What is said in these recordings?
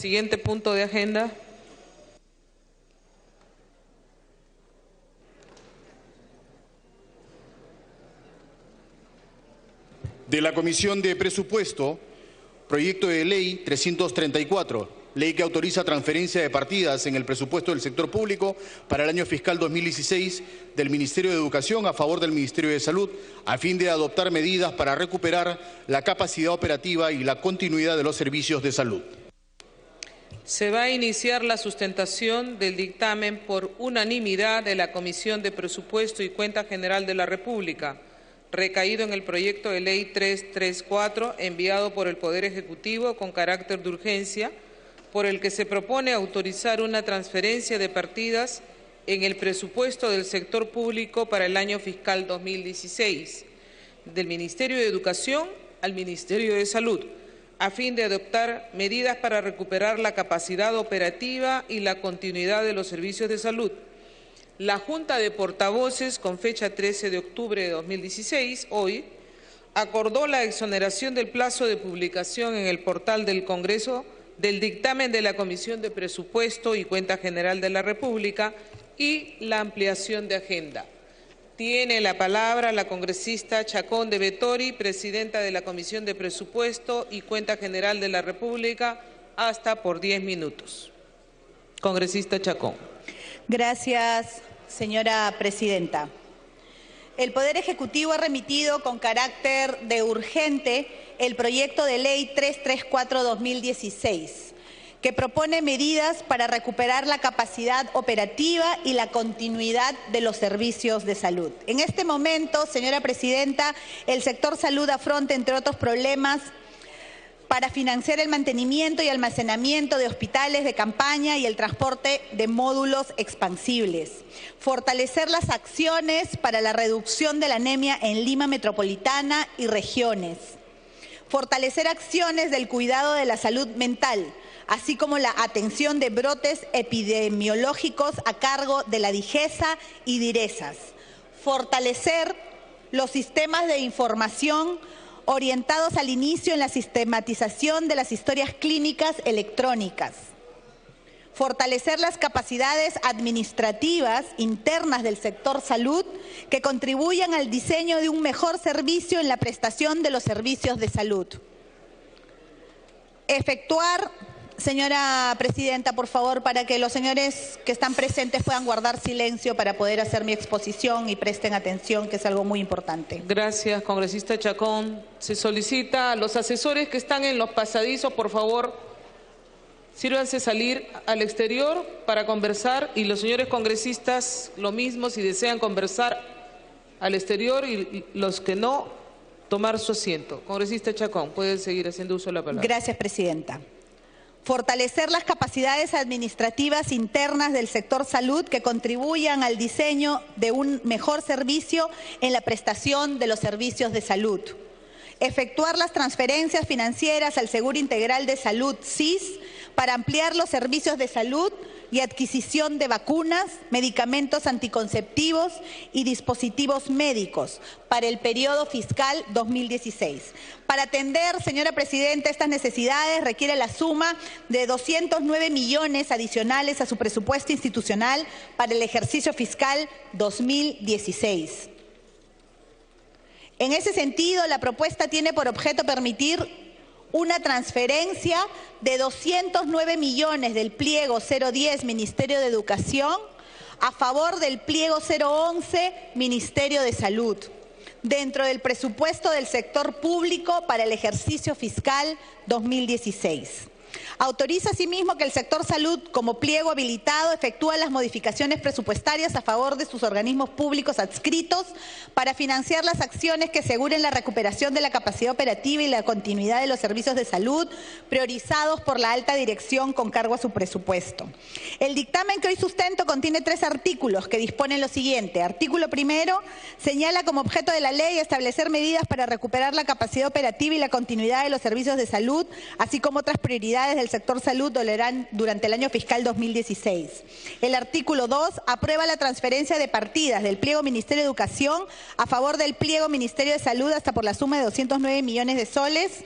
Siguiente punto de agenda. De la Comisión de Presupuesto, proyecto de ley 334, ley que autoriza transferencia de partidas en el presupuesto del sector público para el año fiscal 2016 del Ministerio de Educación a favor del Ministerio de Salud, a fin de adoptar medidas para recuperar la capacidad operativa y la continuidad de los servicios de salud. Se va a iniciar la sustentación del dictamen por unanimidad de la Comisión de Presupuesto y Cuenta General de la República, recaído en el proyecto de ley 334, enviado por el Poder Ejecutivo con carácter de urgencia, por el que se propone autorizar una transferencia de partidas en el presupuesto del sector público para el año fiscal 2016, del Ministerio de Educación al Ministerio de Salud, a fin de adoptar medidas para recuperar la capacidad operativa y la continuidad de los servicios de salud. La Junta de Portavoces, con fecha 13 de octubre de 2016, hoy, acordó la exoneración del plazo de publicación en el portal del Congreso del dictamen de la Comisión de Presupuesto y Cuenta General de la República y la ampliación de agenda. Tiene la palabra la congresista Chacón de Vettori, presidenta de la Comisión de Presupuesto y Cuenta General de la República, hasta por 10 minutos. Congresista Chacón. Gracias, señora presidenta. El Poder Ejecutivo ha remitido con carácter de urgente el proyecto de ley 334-2016, que propone medidas para recuperar la capacidad operativa y la continuidad de los servicios de salud. En este momento, señora presidenta, el sector salud afronta, entre otros problemas, para financiar el mantenimiento y almacenamiento de hospitales de campaña y el transporte de módulos expansibles. Fortalecer las acciones para la reducción de la anemia en Lima Metropolitana y regiones. Fortalecer acciones del cuidado de la salud mental, así como la atención de brotes epidemiológicos a cargo de la DIGESA y DIRESAS. Fortalecer los sistemas de información orientados al inicio en la sistematización de las historias clínicas electrónicas. Fortalecer las capacidades administrativas internas del sector salud que contribuyan al diseño de un mejor servicio en la prestación de los servicios de salud. Efectuar, señora presidenta, por favor, para que los señores que están presentes puedan guardar silencio para poder hacer mi exposición y presten atención, que es algo muy importante. Gracias, congresista Chacón. Se solicita a los asesores que están en los pasadizos, por favor, sírvanse salir al exterior para conversar, y los señores congresistas lo mismo, si desean conversar al exterior, y los que no, tomar su asiento. Congresista Chacón, puede seguir haciendo uso de la palabra. Gracias, presidenta. Fortalecer las capacidades administrativas internas del sector salud que contribuyan al diseño de un mejor servicio en la prestación de los servicios de salud. Efectuar las transferencias financieras al Seguro Integral de Salud, SIS, para ampliar los servicios de salud y adquisición de vacunas, medicamentos anticonceptivos y dispositivos médicos para el periodo fiscal 2016. Para atender, señora presidenta, estas necesidades requiere la suma de 209 millones adicionales a su presupuesto institucional para el ejercicio fiscal 2016. En ese sentido, la propuesta tiene por objeto permitir una transferencia de 209 millones del pliego 010 Ministerio de Educación a favor del pliego 011 Ministerio de Salud, dentro del presupuesto del sector público para el ejercicio fiscal 2016. Autoriza asimismo que el sector salud, como pliego habilitado, efectúa las modificaciones presupuestarias a favor de sus organismos públicos adscritos para financiar las acciones que aseguren la recuperación de la capacidad operativa y la continuidad de los servicios de salud priorizados por la alta dirección con cargo a su presupuesto. El dictamen que hoy sustento contiene 3 artículos que disponen lo siguiente. Artículo primero, señala como objeto de la ley establecer medidas para recuperar la capacidad operativa y la continuidad de los servicios de salud, así como otras prioridades del sector salud durante el año fiscal 2016. El artículo 2 aprueba la transferencia de partidas del pliego Ministerio de Educación a favor del pliego Ministerio de Salud hasta por la suma de 209 millones de soles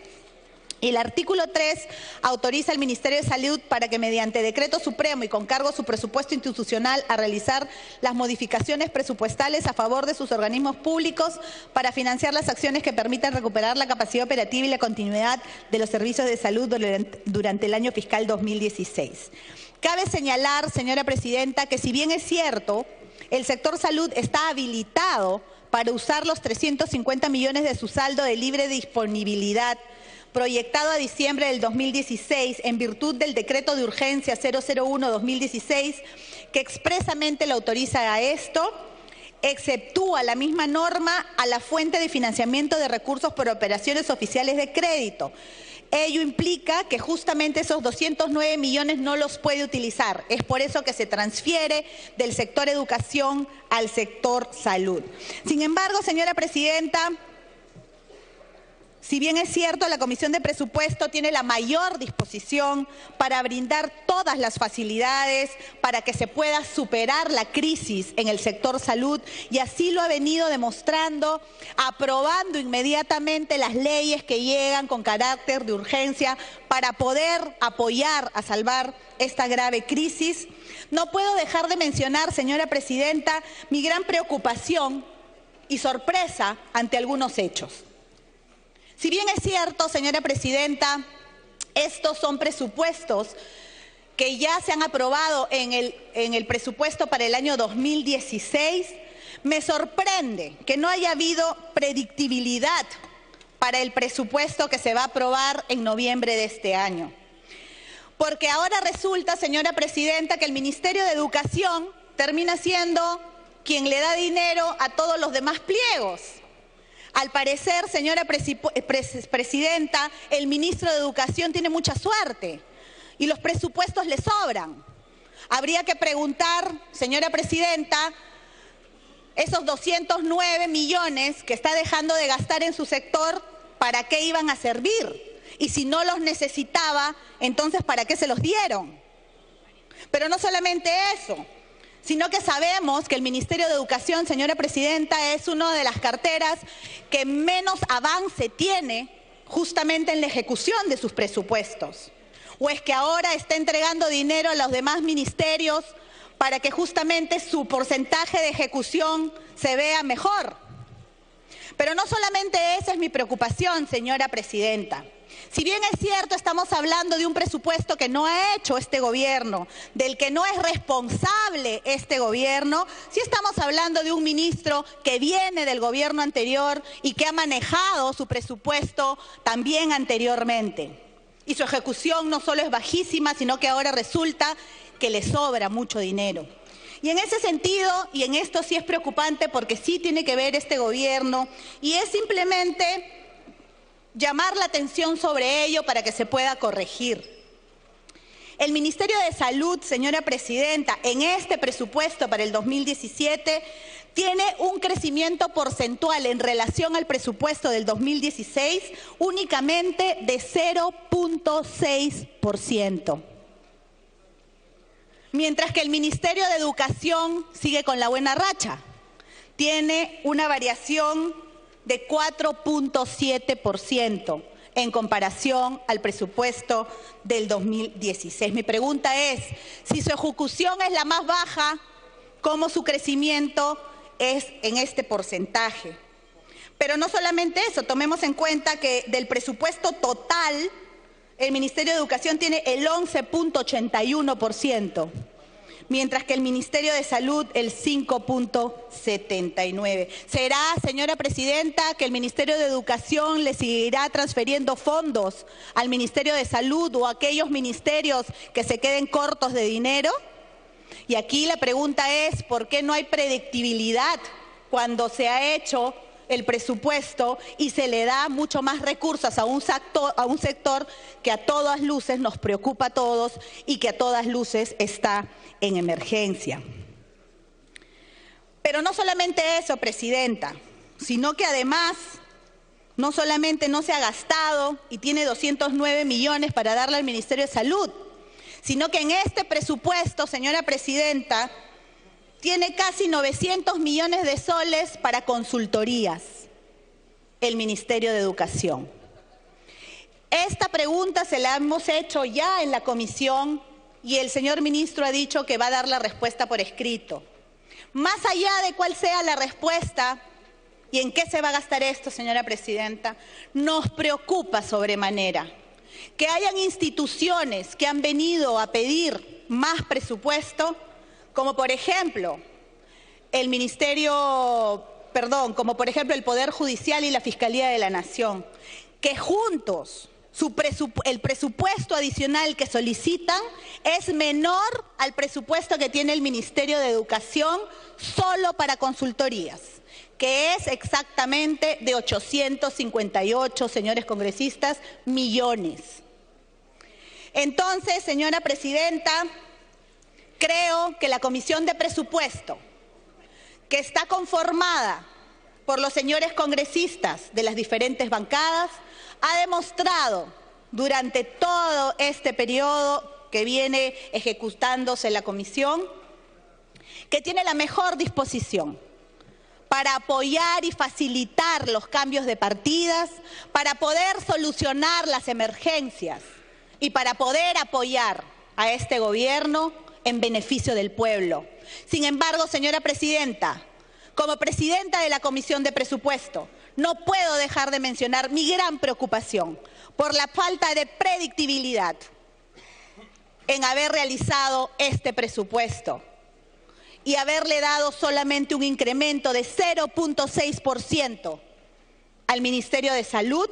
Y el artículo 3 autoriza al Ministerio de Salud para que mediante decreto supremo y con cargo a su presupuesto institucional a realizar las modificaciones presupuestales a favor de sus organismos públicos para financiar las acciones que permitan recuperar la capacidad operativa y la continuidad de los servicios de salud durante el año fiscal 2016. Cabe señalar, señora presidenta, que si bien es cierto, el sector salud está habilitado para usar los 350 millones de su saldo de libre disponibilidad proyectado a diciembre del 2016 en virtud del decreto de urgencia 001-2016 que expresamente lo autoriza a esto, exceptúa la misma norma a la fuente de financiamiento de recursos por operaciones oficiales de crédito. Ello implica que justamente esos 209 millones no los puede utilizar. Es por eso que se transfiere del sector educación al sector salud. Sin embargo, señora presidenta, si bien es cierto, la Comisión de Presupuesto tiene la mayor disposición para brindar todas las facilidades para que se pueda superar la crisis en el sector salud, y así lo ha venido demostrando, aprobando inmediatamente las leyes que llegan con carácter de urgencia para poder apoyar a salvar esta grave crisis. No puedo dejar de mencionar, señora presidenta, mi gran preocupación y sorpresa ante algunos hechos. Si bien es cierto, señora presidenta, estos son presupuestos que ya se han aprobado en el presupuesto para el año 2016, me sorprende que no haya habido predictibilidad para el presupuesto que se va a aprobar en noviembre de este año. Porque ahora resulta, señora presidenta, que el Ministerio de Educación termina siendo quien le da dinero a todos los demás pliegos. Al parecer, señora presidenta, el ministro de Educación tiene mucha suerte y los presupuestos le sobran. Habría que preguntar, señora presidenta, esos 209 millones que está dejando de gastar en su sector, ¿para qué iban a servir? Y si no los necesitaba, entonces ¿para qué se los dieron? Pero no solamente eso, sino que sabemos que el Ministerio de Educación, señora presidenta, es una de las carteras que menos avance tiene justamente en la ejecución de sus presupuestos. ¿O es que ahora está entregando dinero a los demás ministerios para que justamente su porcentaje de ejecución se vea mejor? Pero no solamente esa es mi preocupación, señora presidenta. Si bien es cierto, estamos hablando de un presupuesto que no ha hecho este gobierno, del que no es responsable este gobierno, sí estamos hablando de un ministro que viene del gobierno anterior y que ha manejado su presupuesto también anteriormente. Y su ejecución no solo es bajísima, sino que ahora resulta que le sobra mucho dinero. Y en ese sentido, y en esto sí es preocupante porque sí tiene que ver este gobierno, y es simplemente llamar la atención sobre ello para que se pueda corregir. El Ministerio de Salud, señora presidenta, en este presupuesto para el 2017 tiene un crecimiento porcentual en relación al presupuesto del 2016 únicamente de 0.6%. Mientras que el Ministerio de Educación sigue con la buena racha. Tiene una variación de 4.7% en comparación al presupuesto del 2016. Mi pregunta es, si su ejecución es la más baja, ¿cómo su crecimiento es en este porcentaje? Pero no solamente eso, tomemos en cuenta que del presupuesto total, el Ministerio de Educación tiene el 11.81%. Mientras que el Ministerio de Salud el 5.79%. ¿Será, señora presidenta, que el Ministerio de Educación le seguirá transfiriendo fondos al Ministerio de Salud o a aquellos ministerios que se queden cortos de dinero? Y aquí la pregunta es, ¿por qué no hay predictibilidad cuando se ha hecho el presupuesto y se le da mucho más recursos a un sector que a todas luces nos preocupa a todos y que a todas luces está en emergencia? Pero no solamente eso, presidenta, sino que además no solamente no se ha gastado y tiene 209 millones para darle al Ministerio de Salud, sino que en este presupuesto, señora presidenta, tiene casi 900 millones de soles para consultorías, el Ministerio de Educación. Esta pregunta se la hemos hecho ya en la comisión y el señor ministro ha dicho que va a dar la respuesta por escrito. Más allá de cuál sea la respuesta y en qué se va a gastar esto, señora presidenta, nos preocupa sobremanera que hayan instituciones que han venido a pedir más presupuesto, como por ejemplo el el Poder Judicial y la Fiscalía de la Nación, que juntos el presupuesto adicional que solicitan es menor al presupuesto que tiene el Ministerio de Educación solo para consultorías, que es exactamente de 858, señores congresistas, millones. Entonces, señora presidenta, creo que la Comisión de Presupuesto, que está conformada por los señores congresistas de las diferentes bancadas, ha demostrado durante todo este periodo que viene ejecutándose la comisión que tiene la mejor disposición para apoyar y facilitar los cambios de partidas, para poder solucionar las emergencias y para poder apoyar a este gobierno en beneficio del pueblo. Sin embargo, señora presidenta, como presidenta de la Comisión de Presupuesto, no puedo dejar de mencionar mi gran preocupación por la falta de predictibilidad en haber realizado este presupuesto y haberle dado solamente un incremento de 0.6% al Ministerio de Salud,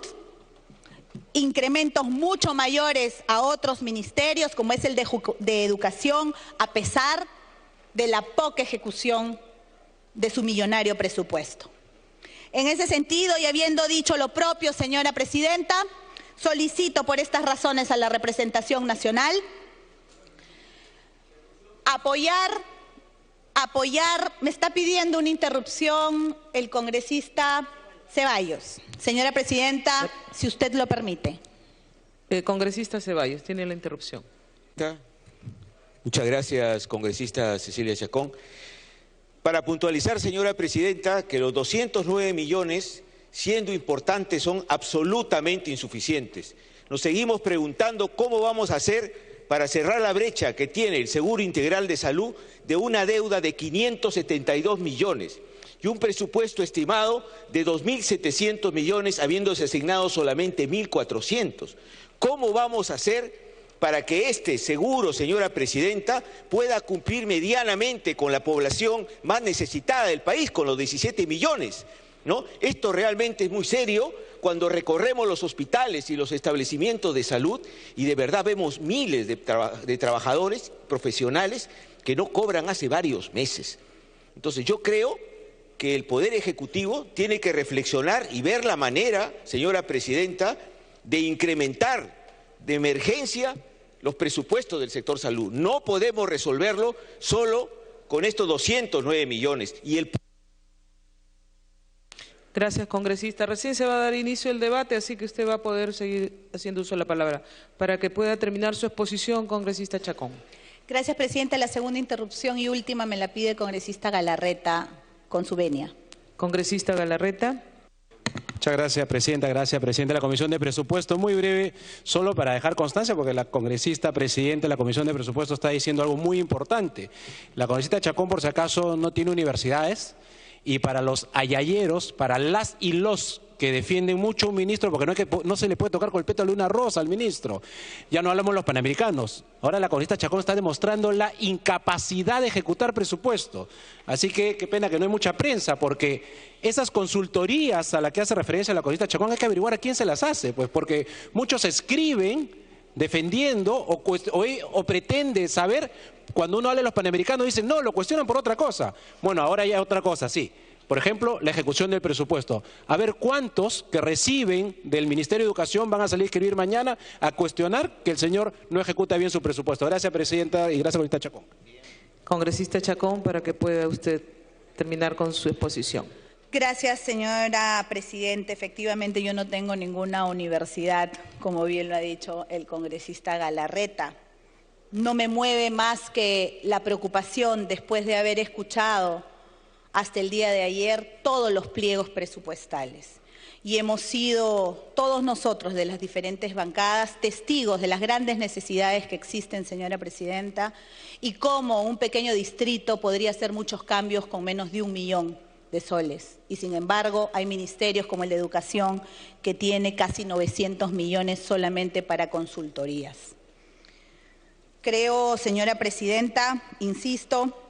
incrementos mucho mayores a otros ministerios, como es el de Educación, a pesar de la poca ejecución de su millonario presupuesto. En ese sentido, y habiendo dicho lo propio, señora presidenta, solicito por estas razones a la representación nacional apoyar, me está pidiendo una interrupción el congresista Ceballos. Señora presidenta, si usted lo permite. Congresista Ceballos, tiene la interrupción. Muchas gracias, congresista Cecilia Chacón. Para puntualizar, señora presidenta, que los 209 millones, siendo importantes, son absolutamente insuficientes. Nos seguimos preguntando cómo vamos a hacer para cerrar la brecha que tiene el Seguro Integral de Salud de una deuda de 572 millones y un presupuesto estimado de 2.700 millones, habiéndose asignado solamente 1.400. ¿Cómo vamos a hacer para que este seguro, señora presidenta, pueda cumplir medianamente con la población más necesitada del país, con los 17 millones? ¿No? Esto realmente es muy serio cuando recorremos los hospitales y los establecimientos de salud y de verdad vemos miles de trabajadores profesionales que no cobran hace varios meses. Entonces yo creo que el Poder Ejecutivo tiene que reflexionar y ver la manera, señora presidenta, de incrementar de emergencia los presupuestos del sector salud. No podemos resolverlo solo con estos 209 millones. Gracias, congresista. Recién se va a dar inicio el debate, así que usted va a poder seguir haciendo uso de la palabra. Para que pueda terminar su exposición, congresista Chacón. Gracias, presidenta. La segunda interrupción y última me la pide el congresista Galarreta, con su venia. Congresista Galarreta. Muchas gracias, presidenta. Gracias, presidente de la Comisión de Presupuesto. Muy breve, solo para dejar constancia, porque la congresista presidenta de la Comisión de Presupuesto está diciendo algo muy importante. La congresista Chacón, por si acaso, no tiene universidades, y para los ayayeros, para las y los que defienden mucho a un ministro, porque no se le puede tocar con el pétalo de una rosa al ministro. Ya no hablamos de los panamericanos. Ahora la congresista Chacón está demostrando la incapacidad de ejecutar presupuesto. Así que qué pena que no hay mucha prensa, porque esas consultorías a las que hace referencia la congresista Chacón hay que averiguar a quién se las hace, pues porque muchos escriben defendiendo o pretende saber, cuando uno habla de los panamericanos dicen, no, lo cuestionan por otra cosa. Bueno, ahora ya otra cosa, sí. Por ejemplo, la ejecución del presupuesto. A ver cuántos que reciben del Ministerio de Educación van a salir a escribir mañana a cuestionar que el señor no ejecuta bien su presupuesto. Gracias, presidenta, y gracias, congresista Chacón. Congresista Chacón, para que pueda usted terminar con su exposición. Gracias, señora presidenta. Efectivamente, yo no tengo ninguna universidad, como bien lo ha dicho el congresista Galarreta. No me mueve más que la preocupación después de haber escuchado hasta el día de ayer todos los pliegos presupuestales. y hemos sido todos nosotros de las diferentes bancadas testigos de las grandes necesidades que existen, señora presidenta, y cómo un pequeño distrito podría hacer muchos cambios con menos de 1 millón de soles. Y sin embargo, hay ministerios como el de Educación que tiene casi 900 millones solamente para consultorías. Creo, señora presidenta, insisto,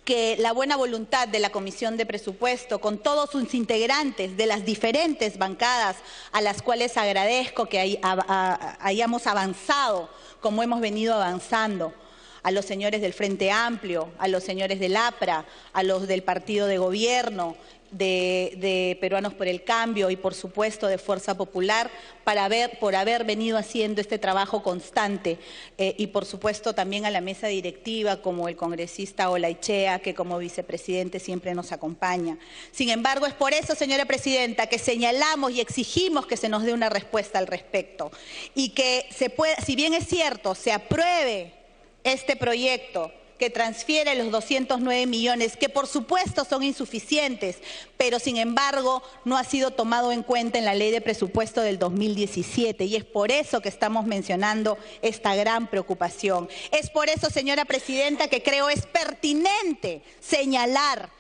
que la buena voluntad de la Comisión de Presupuesto, con todos sus integrantes de las diferentes bancadas a las cuales agradezco que hayamos avanzado como hemos venido avanzando, a los señores del Frente Amplio, a los señores del APRA, a los del Partido de Gobierno, de Peruanos por el Cambio y por supuesto de Fuerza Popular por haber venido haciendo este trabajo constante y por supuesto también a la mesa directiva como el congresista Olaichea, que como vicepresidente siempre nos acompaña. Sin embargo, es por eso, señora presidenta, que señalamos y exigimos que se nos dé una respuesta al respecto y que si bien es cierto, se apruebe este proyecto que transfiere los 209 millones, que por supuesto son insuficientes, pero sin embargo no ha sido tomado en cuenta en la Ley de Presupuesto del 2017 y es por eso que estamos mencionando esta gran preocupación. Es por eso, señora presidenta, que creo es pertinente señalar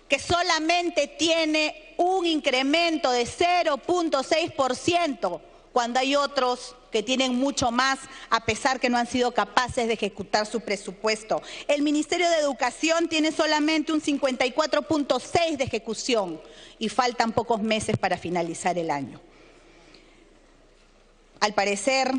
que solamente tiene un incremento de 0.6%, cuando hay otros que tienen mucho más, a pesar que no han sido capaces de ejecutar su presupuesto. El Ministerio de Educación tiene solamente un 54.6% de ejecución y faltan pocos meses para finalizar el año. Al parecer,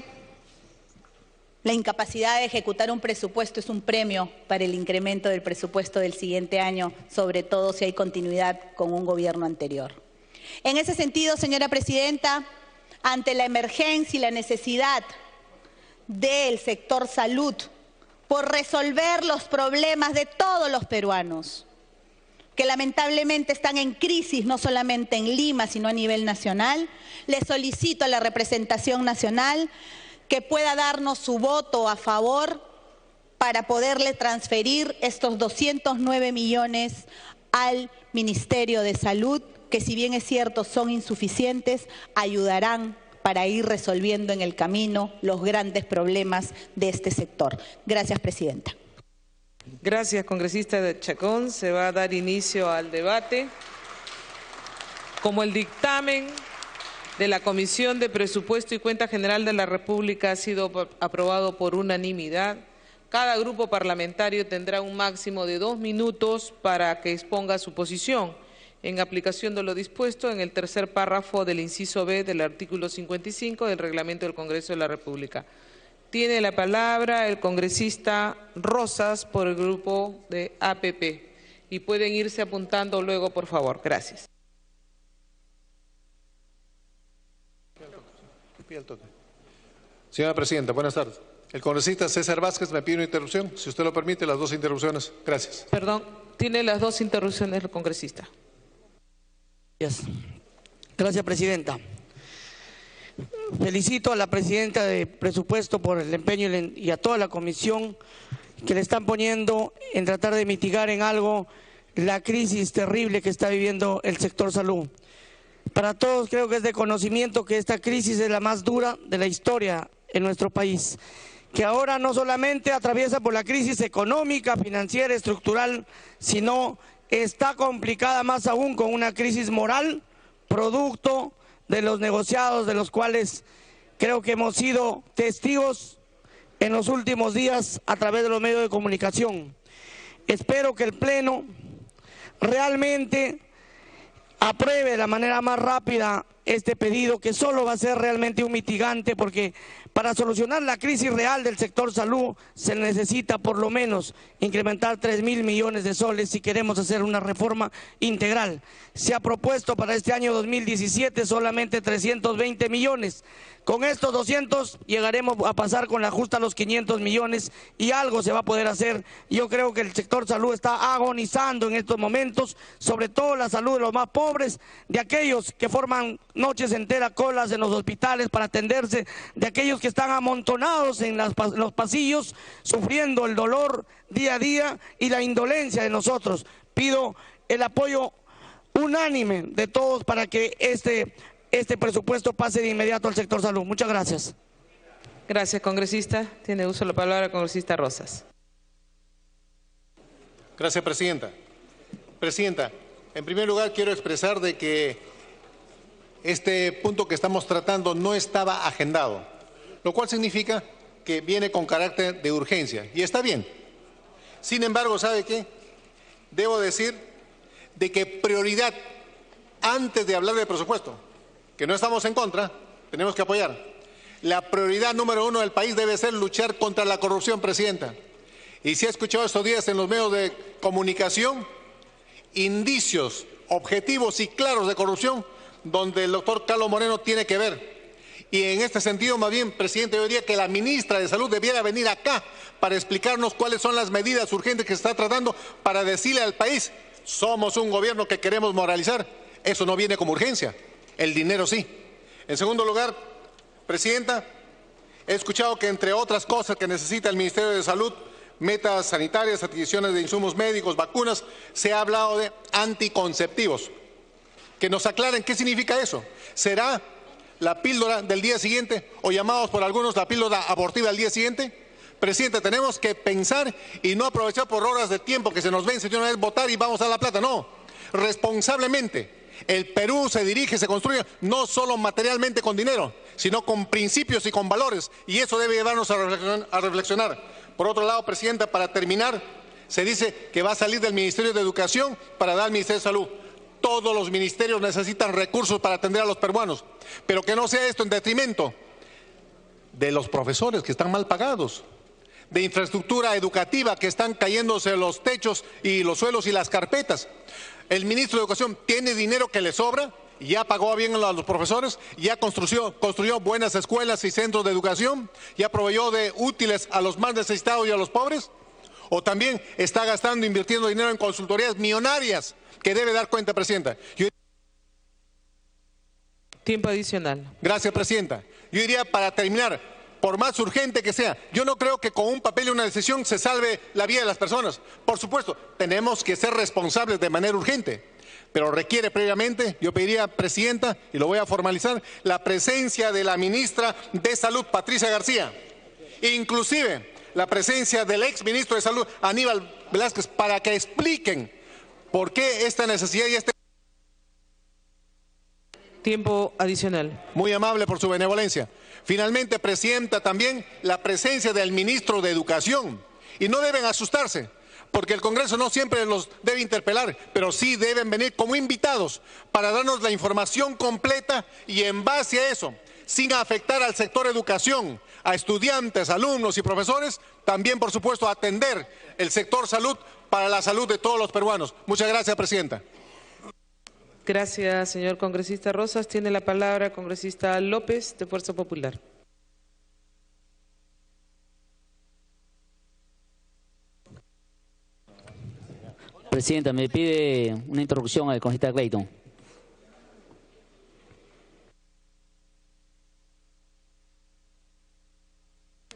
la incapacidad de ejecutar un presupuesto es un premio para el incremento del presupuesto del siguiente año, sobre todo si hay continuidad con un gobierno anterior. En ese sentido, señora presidenta, ante la emergencia y la necesidad del sector salud por resolver los problemas de todos los peruanos, que lamentablemente están en crisis no solamente en Lima, sino a nivel nacional, le solicito a la representación nacional que pueda darnos su voto a favor para poderle transferir estos 209 millones al Ministerio de Salud, que si bien es cierto son insuficientes, ayudarán para ir resolviendo en el camino los grandes problemas de este sector. Gracias, presidenta. Gracias, congresista Chacón. Se va a dar inicio al debate. Como el dictamen de la Comisión de Presupuesto y Cuenta General de la República ha sido aprobado por unanimidad, cada grupo parlamentario tendrá un máximo de 2 minutos para que exponga su posición, en aplicación de lo dispuesto en el tercer párrafo del inciso B del artículo 55 del Reglamento del Congreso de la República. Tiene la palabra el congresista Rosas por el grupo de APP y pueden irse apuntando luego, por favor. Gracias. Señora presidenta, buenas tardes. El congresista César Vázquez me pide una interrupción. Si usted lo permite, las 2 interrupciones. Gracias. Perdón, tiene las 2 interrupciones el congresista. Gracias, presidenta. Felicito a la presidenta de Presupuesto por el empeño y a toda la comisión que le están poniendo en tratar de mitigar en algo la crisis terrible que está viviendo el sector salud. Para todos creo que es de conocimiento que esta crisis es la más dura de la historia en nuestro país, que ahora no solamente atraviesa por la crisis económica, financiera, estructural, sino está complicada más aún con una crisis moral, producto de los negociados de los cuales creo que hemos sido testigos en los últimos días a través de los medios de comunicación. Espero que el Pleno realmente apruebe de la manera más rápida este pedido, que solo va a ser realmente un mitigante, porque para solucionar la crisis real del sector salud se necesita por lo menos incrementar 3.000 millones de soles si queremos hacer una reforma integral. Se ha propuesto para este año 2017 solamente 320 millones. Con estos 200 llegaremos a pasar con la justa a los 500 millones y algo se va a poder hacer. Yo creo que el sector salud está agonizando en estos momentos, sobre todo la salud de los más pobres, de aquellos que forman noches enteras colas en los hospitales para atenderse, de aquellos que están amontonados en los pasillos, sufriendo el dolor día a día y la indolencia de nosotros. Pido el apoyo unánime de todos para que este presupuesto pase de inmediato al sector salud. Muchas gracias. Gracias, congresista. Tiene uso de la palabra el congresista Rosas. Gracias, presidenta. Presidenta, en primer lugar quiero expresar de que este punto que estamos tratando no estaba agendado, lo cual significa que viene con carácter de urgencia, y está bien. Sin embargo, ¿sabe qué? Debo decir de que prioridad, antes de hablar de presupuesto, que no estamos en contra, tenemos que apoyar. La prioridad número 1 del país debe ser luchar contra la corrupción, presidenta. Y si ha escuchado estos días en los medios de comunicación, indicios objetivos y claros de corrupción, donde el doctor Carlos Moreno tiene que ver. Y en este sentido, más bien, presidente, yo diría que la ministra de Salud debiera venir acá para explicarnos cuáles son las medidas urgentes que se está tratando para decirle al país, somos un gobierno que queremos moralizar. Eso no viene como urgencia, el dinero sí. En segundo lugar, presidenta, he escuchado que entre otras cosas que necesita el Ministerio de Salud, metas sanitarias, adquisiciones de insumos médicos, vacunas, se ha hablado de anticonceptivos. Que nos aclaren qué significa eso. ¿Será la píldora del día siguiente o llamados por algunos la píldora abortiva del día siguiente? Presidente, tenemos que pensar y no aprovechar por horas de tiempo que se nos vence de una vez votar y vamos a la plata. No, responsablemente. El Perú se dirige, se construye no solo materialmente con dinero, sino con principios y con valores, y eso debe llevarnos a reflexionar. Por otro lado, presidenta, para terminar, se dice que va a salir del Ministerio de Educación para dar al Ministerio de Salud. Todos los ministerios necesitan recursos para atender a los peruanos, pero que no sea esto en detrimento de los profesores que están mal pagados, de infraestructura educativa que están cayéndose los techos y los suelos y las carpetas. El ministro de Educación tiene dinero que le sobra, ya pagó bien a los profesores, ya construyó buenas escuelas y centros de educación, ya proveyó de útiles a los más necesitados y a los pobres, o también está gastando, invirtiendo dinero en consultorías millonarias que debe dar cuenta, presidenta. Tiempo adicional. Gracias, presidenta. Yo diría, para terminar, por más urgente que sea, yo no creo que con un papel y una decisión se salve la vida de las personas. Por supuesto, tenemos que ser responsables de manera urgente, pero requiere previamente, yo pediría, presidenta, y lo voy a formalizar, la presencia de la ministra de Salud, Patricia García, inclusive la presencia del ex ministro de Salud, Aníbal Velázquez, para que expliquen por qué esta necesidad y este... Tiempo adicional. Muy amable por su benevolencia. Finalmente, presidenta, también la presencia del ministro de Educación. Y no deben asustarse, porque el Congreso no siempre los debe interpelar, pero sí deben venir como invitados para darnos la información completa y en base a eso, sin afectar al sector educación, a estudiantes, alumnos y profesores, también, por supuesto, atender el sector salud para la salud de todos los peruanos. Muchas gracias, presidenta. Gracias, señor congresista Rosas. Tiene la palabra el congresista López, de Fuerza Popular. Presidenta, me pide una interrupción al congresista Clayton.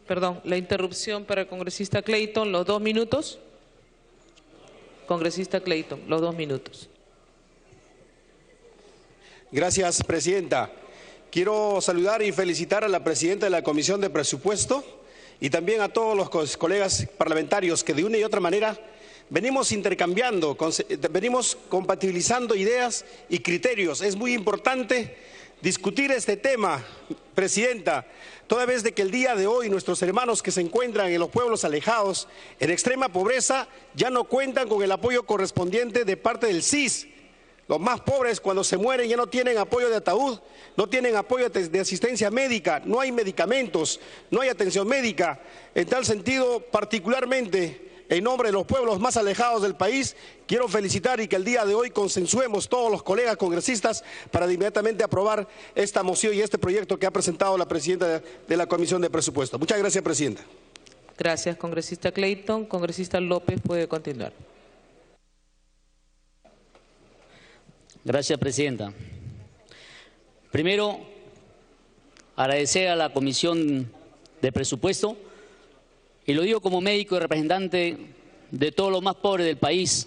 Perdón, la interrupción para el congresista Clayton, los 2 minutos. Congresista Clayton, los 2 minutos. Gracias, presidenta. Quiero saludar y felicitar a la presidenta de la Comisión de Presupuesto y también a todos los colegas parlamentarios que de una y otra manera venimos intercambiando, venimos compatibilizando ideas y criterios. Es muy importante discutir este tema, presidenta, toda vez de que el día de hoy nuestros hermanos que se encuentran en los pueblos alejados, en extrema pobreza, ya no cuentan con el apoyo correspondiente de parte del CIS. Los más pobres, cuando se mueren, ya no tienen apoyo de ataúd, no tienen apoyo de asistencia médica, no hay medicamentos, no hay atención médica. En tal sentido, particularmente en nombre de los pueblos más alejados del país, quiero felicitar y que el día de hoy consensuemos todos los colegas congresistas para inmediatamente aprobar esta moción y este proyecto que ha presentado la presidenta de la Comisión de Presupuesto. Muchas gracias, presidenta. Gracias, congresista Clayton. Congresista López puede continuar. Gracias, presidenta. Primero, agradecer a la Comisión de Presupuesto, y lo digo como médico y representante de todos los más pobres del país,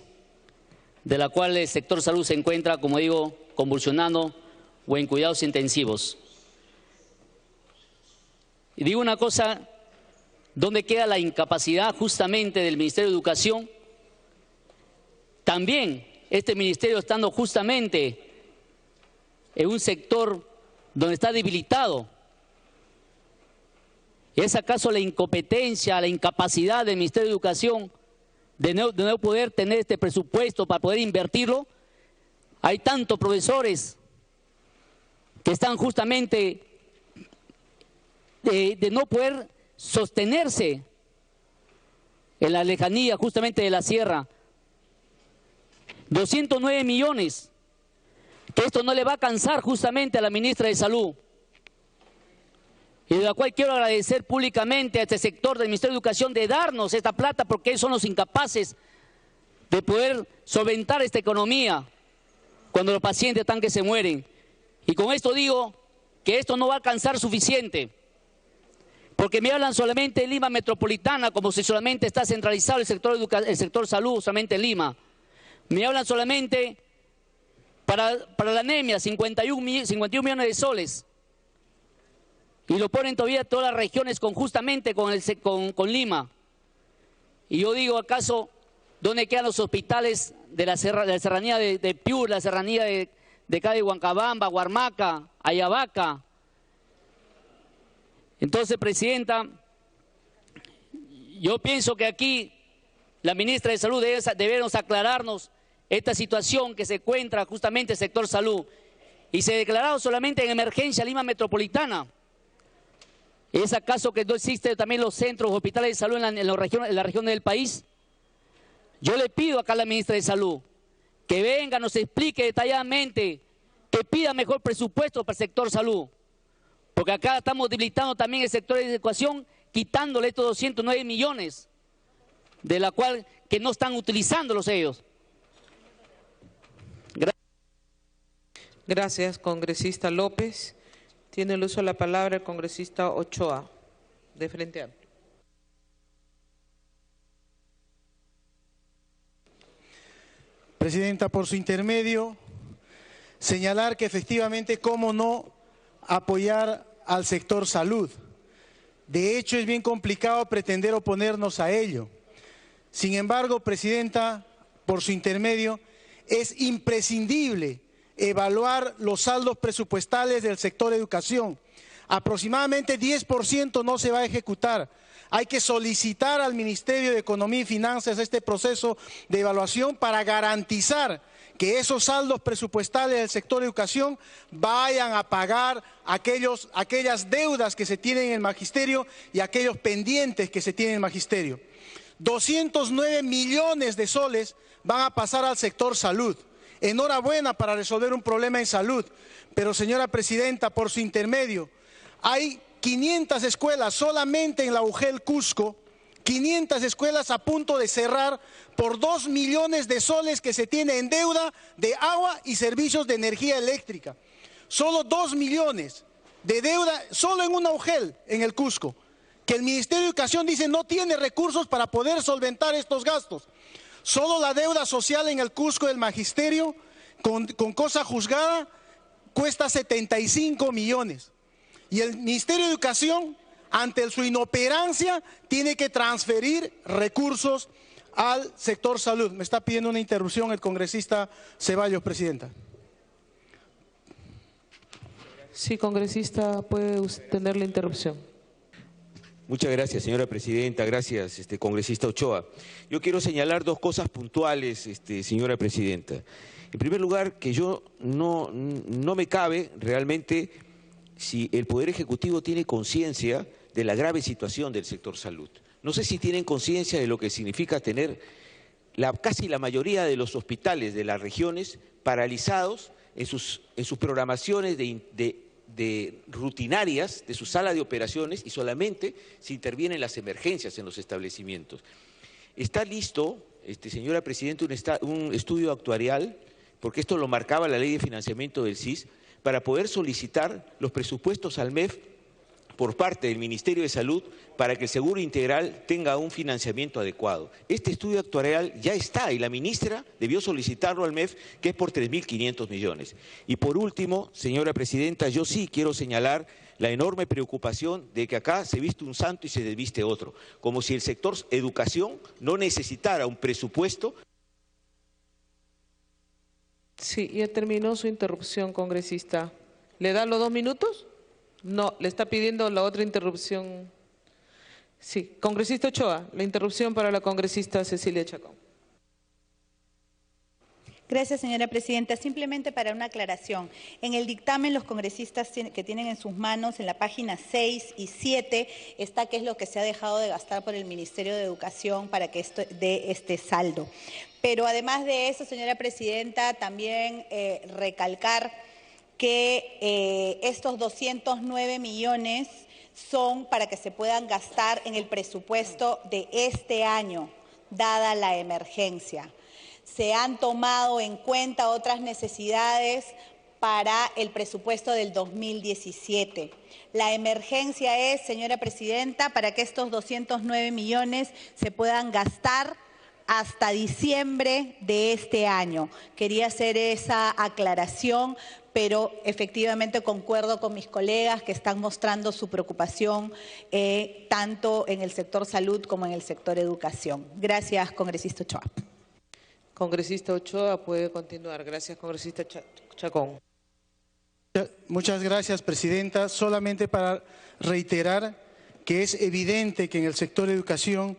de la cual el sector salud se encuentra, como digo, convulsionando o en cuidados intensivos. Y digo una cosa, ¿dónde queda la incapacidad justamente del Ministerio de Educación? También este ministerio estando justamente en un sector donde está debilitado. ¿Es acaso la incompetencia, la incapacidad del Ministerio de Educación de no poder tener este presupuesto para poder invertirlo? Hay tantos profesores que están justamente de no poder sostenerse en la lejanía justamente de la sierra. 209 millones, que esto no le va a alcanzar justamente a la ministra de Salud. Y de la cual quiero agradecer públicamente a este sector del Ministerio de Educación de darnos esta plata, porque ellos son los incapaces de poder solventar esta economía cuando los pacientes están que se mueren. Y con esto digo que esto no va a alcanzar suficiente, porque me hablan solamente de Lima Metropolitana, como si solamente está centralizado el sector salud, solamente en Lima. Me hablan solamente para la anemia, 51 millones de soles. Y lo ponen todavía todas las regiones justamente con Lima. Y yo digo, ¿acaso dónde quedan los hospitales de la serranía de Piura, la serranía de acá de Huancabamba, Huarmaca, Ayabaca? Entonces, Presidenta, yo pienso que aquí la ministra de Salud debemos aclararnos esta situación que se encuentra justamente el sector salud. Y se ha declarado solamente en emergencia Lima Metropolitana. ¿Es acaso que no existen también los centros hospitales de salud en la región del país? Yo le pido acá a la ministra de Salud que venga, nos explique detalladamente, que pida mejor presupuesto para el sector salud. Porque acá estamos debilitando también el sector de educación, quitándole estos 209 millones, de la cual que no están utilizándolos ellos. Gracias, congresista López. Tiene el uso de la palabra el congresista Ochoa, de Frente Amplio. Presidenta, por su intermedio, señalar que efectivamente cómo no apoyar al sector salud. De hecho, es bien complicado pretender oponernos a ello. Sin embargo, Presidenta, por su intermedio, es imprescindible evaluar los saldos presupuestales del sector educación. Aproximadamente 10% no se va a ejecutar. Hay que solicitar al Ministerio de Economía y Finanzas este proceso de evaluación para garantizar que esos saldos presupuestales del sector educación vayan a pagar aquellas deudas que se tienen en el magisterio y aquellos pendientes que se tienen en el magisterio. 209 millones de soles van a pasar al sector salud. Enhorabuena para resolver un problema en salud, pero señora Presidenta, por su intermedio, hay 500 escuelas solamente en la UGEL Cusco, 500 escuelas a punto de cerrar por 2 millones de soles que se tiene en deuda de agua y servicios de energía eléctrica. Solo 2 millones de deuda, solo en una UGEL, en el Cusco, que el Ministerio de Educación dice no tiene recursos para poder solventar estos gastos. Solo la deuda social en el Cusco del Magisterio, con cosa juzgada, cuesta 75 millones. Y el Ministerio de Educación, ante su inoperancia, tiene que transferir recursos al sector salud. Me está pidiendo una interrupción el congresista Ceballos, Presidenta. Sí, congresista, puede tener la interrupción. Muchas gracias, señora Presidenta. Gracias, congresista Ochoa. Yo quiero señalar dos cosas puntuales, señora Presidenta. En primer lugar, que yo no me cabe realmente si el Poder Ejecutivo tiene conciencia de la grave situación del sector salud. No sé si tienen conciencia de lo que significa tener casi la mayoría de los hospitales de las regiones paralizados en sus programaciones de rutinarias de su sala de operaciones y solamente se intervienen las emergencias en los establecimientos. Está listo, señora Presidenta, un estudio actuarial, porque esto lo marcaba la Ley de Financiamiento del SIS, para poder solicitar los presupuestos al MEF por parte del Ministerio de Salud para que el seguro integral tenga un financiamiento adecuado. Este estudio actuarial ya está y la ministra debió solicitarlo al MEF, que es por 3.500 millones. Y por último, señora presidenta, yo sí quiero señalar la enorme preocupación de que acá se viste un santo y se desviste otro, como si el sector educación no necesitara un presupuesto. Sí, ya terminó su interrupción, congresista. ¿Le da los 2 minutos? No, le está pidiendo la otra interrupción. Sí, congresista Ochoa, la interrupción para la congresista Cecilia Chacón. Gracias, señora presidenta. Simplemente para una aclaración. En el dictamen, los congresistas que tienen en sus manos, en la página 6 y 7, está qué es lo que se ha dejado de gastar por el Ministerio de Educación para que esto dé este saldo. Pero además de eso, señora presidenta, también recalcar que estos 209 millones son para que se puedan gastar en el presupuesto de este año, dada la emergencia. Se han tomado en cuenta otras necesidades para el presupuesto del 2017. La emergencia es, señora presidenta, para que estos 209 millones se puedan gastar hasta diciembre de este año. Quería hacer esa aclaración, pero efectivamente concuerdo con mis colegas que están mostrando su preocupación tanto en el sector salud como en el sector educación. Gracias, congresista Ochoa. Congresista Ochoa puede continuar. Gracias, congresista Chacón. Muchas gracias, presidenta. Solamente para reiterar que es evidente que en el sector de educación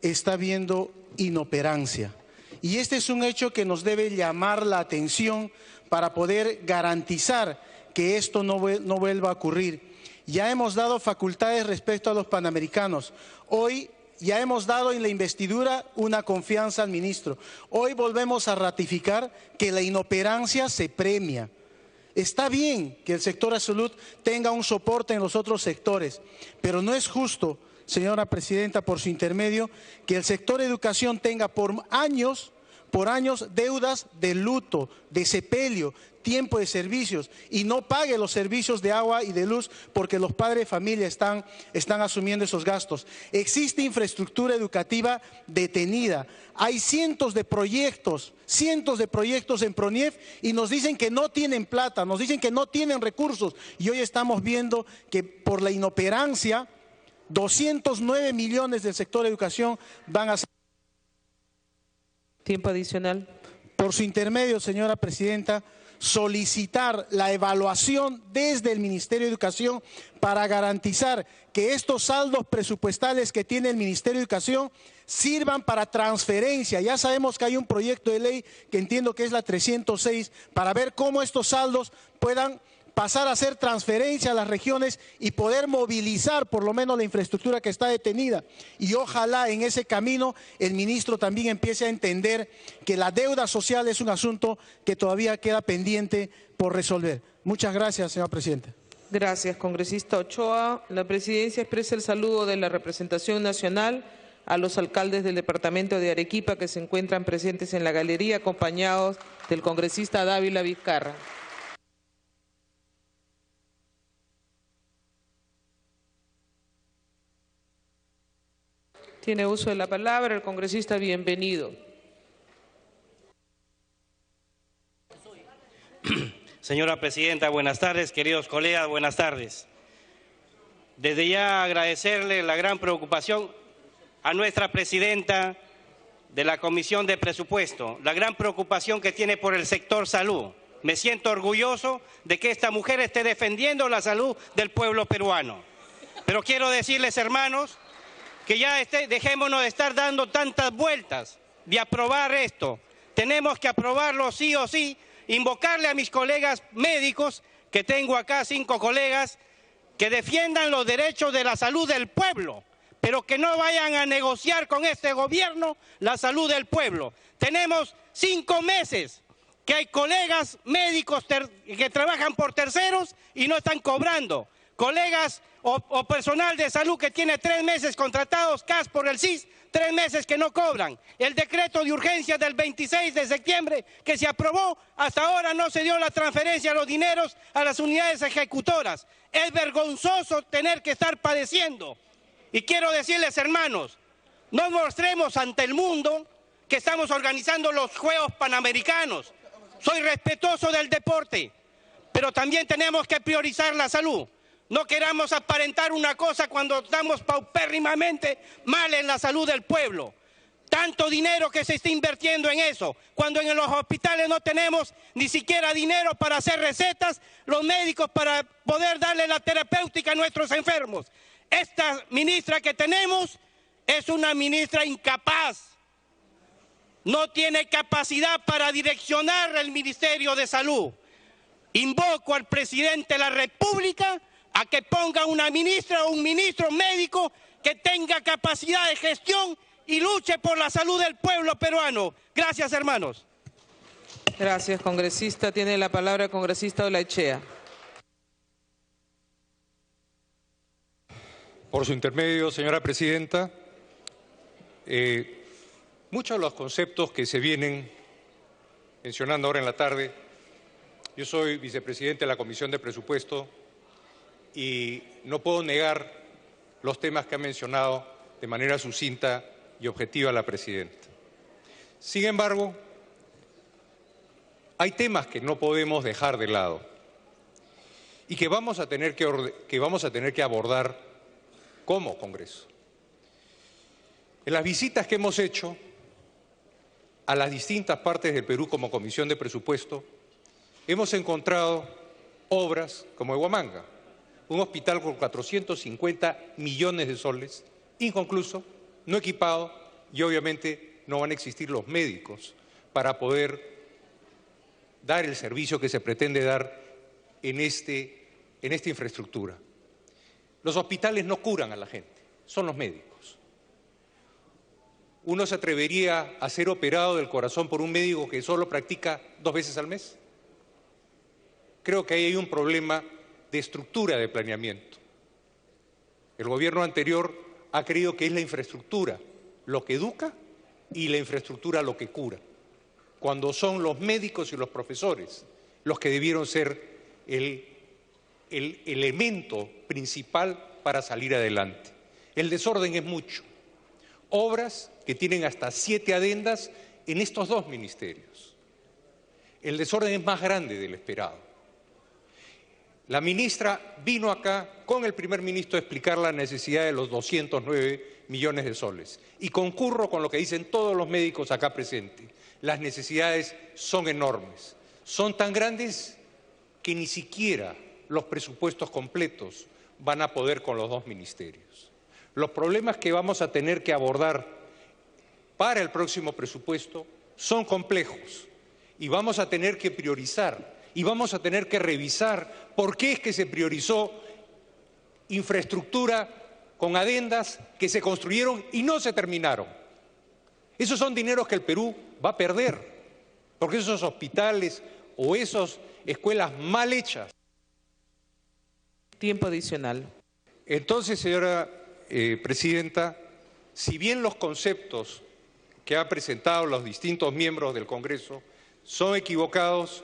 está habiendo inoperancia. Y este es un hecho que nos debe llamar la atención para poder garantizar que esto no vuelva a ocurrir. Ya hemos dado facultades respecto a los panamericanos. Hoy ya hemos dado en la investidura una confianza al ministro. Hoy volvemos a ratificar que la inoperancia se premia. Está bien que el sector de salud tenga un soporte en los otros sectores, pero no es justo, señora presidenta, por su intermedio, que el sector de educación tenga por años deudas de luto, de sepelio, tiempo de servicios y no pague los servicios de agua y de luz porque los padres de familia están asumiendo esos gastos. Existe infraestructura educativa detenida. Hay cientos de proyectos en PRONIEF y nos dicen que no tienen plata, nos dicen que no tienen recursos y hoy estamos viendo que por la inoperancia 209 millones del sector de educación van a ser. Tiempo adicional. Por su intermedio, señora presidenta, solicitar la evaluación desde el Ministerio de Educación para garantizar que estos saldos presupuestales que tiene el Ministerio de Educación sirvan para transferencia. Ya sabemos que hay un proyecto de ley que entiendo que es la 306 para ver cómo estos saldos puedan pasar a hacer transferencia a las regiones y poder movilizar por lo menos la infraestructura que está detenida. Y ojalá en ese camino el ministro también empiece a entender que la deuda social es un asunto que todavía queda pendiente por resolver. Muchas gracias, señor presidente. Gracias, congresista Ochoa. La presidencia expresa el saludo de la representación nacional a los alcaldes del departamento de Arequipa que se encuentran presentes en la galería, acompañados del congresista Dávila Vizcarra. Tiene uso de la palabra el congresista Bienvenido. Señora presidenta, buenas tardes. Queridos colegas, buenas tardes. Desde ya agradecerle la gran preocupación a nuestra presidenta de la Comisión de Presupuesto, la gran preocupación que tiene por el sector salud. Me siento orgulloso de que esta mujer esté defendiendo la salud del pueblo peruano. Pero quiero decirles, hermanos, que ya dejémonos de estar dando tantas vueltas de aprobar esto. Tenemos que aprobarlo sí o sí, invocarle a mis colegas médicos, que tengo acá 5 colegas, que defiendan los derechos de la salud del pueblo, pero que no vayan a negociar con este gobierno la salud del pueblo. Tenemos 5 meses que hay colegas médicos que trabajan por terceros y no están cobrando. colegas o personal de salud que tiene 3 meses contratados CAS por el SIS, 3 meses que no cobran. El decreto de urgencia del 26 de septiembre que se aprobó, hasta ahora no se dio la transferencia de los dineros a las unidades ejecutoras. Es vergonzoso tener que estar padeciendo. Y quiero decirles, hermanos, no mostremos ante el mundo que estamos organizando los Juegos Panamericanos. Soy respetuoso del deporte, pero también tenemos que priorizar la salud. No queramos aparentar una cosa cuando estamos paupérrimamente mal en la salud del pueblo. Tanto dinero que se está invirtiendo en eso, cuando en los hospitales no tenemos ni siquiera dinero para hacer recetas, los médicos para poder darle la terapéutica a nuestros enfermos. Esta ministra que tenemos es una ministra incapaz. No tiene capacidad para direccionar el Ministerio de Salud. Invoco al presidente de la República a que ponga una ministra o un ministro médico que tenga capacidad de gestión y luche por la salud del pueblo peruano. Gracias, hermanos. Gracias, congresista. Tiene la palabra el congresista Olaechea. Por su intermedio, señora presidenta, muchos de los conceptos que se vienen mencionando ahora en la tarde, yo soy vicepresidente de la Comisión de Presupuesto y no puedo negar los temas que ha mencionado de manera sucinta y objetiva la presidenta. Sin embargo, hay temas que no podemos dejar de lado y que vamos a tener que abordar como Congreso. En las visitas que hemos hecho a las distintas partes del Perú como Comisión de Presupuesto, hemos encontrado obras como Huamanga, un hospital con 450 millones de soles, inconcluso, no equipado y obviamente no van a existir los médicos para poder dar el servicio que se pretende dar en esta infraestructura. Los hospitales no curan a la gente, son los médicos. ¿Uno se atrevería a ser operado del corazón por un médico que solo practica 2 veces al mes? Creo que ahí hay un problema de estructura de planeamiento. El gobierno anterior ha creído que es la infraestructura lo que educa y la infraestructura lo que cura, cuando son los médicos y los profesores los que debieron ser el elemento principal para salir adelante. El desorden es mucho. Obras que tienen hasta 7 adendas en estos 2 ministerios. El desorden es más grande del esperado. La ministra vino acá con el primer ministro a explicar la necesidad de los 209 millones de soles. Y concurro con lo que dicen todos los médicos acá presentes. Las necesidades son enormes. Son tan grandes que ni siquiera los presupuestos completos van a poder con los 2 ministerios. Los problemas que vamos a tener que abordar para el próximo presupuesto son complejos y vamos a tener que priorizar y vamos a tener que revisar por qué es que se priorizó infraestructura con adendas que se construyeron y no se terminaron. Esos son dineros que el Perú va a perder, porque esos hospitales o esas escuelas mal hechas. Tiempo adicional. Entonces, señora presidenta, si bien los conceptos que han presentado los distintos miembros del Congreso son equivocados,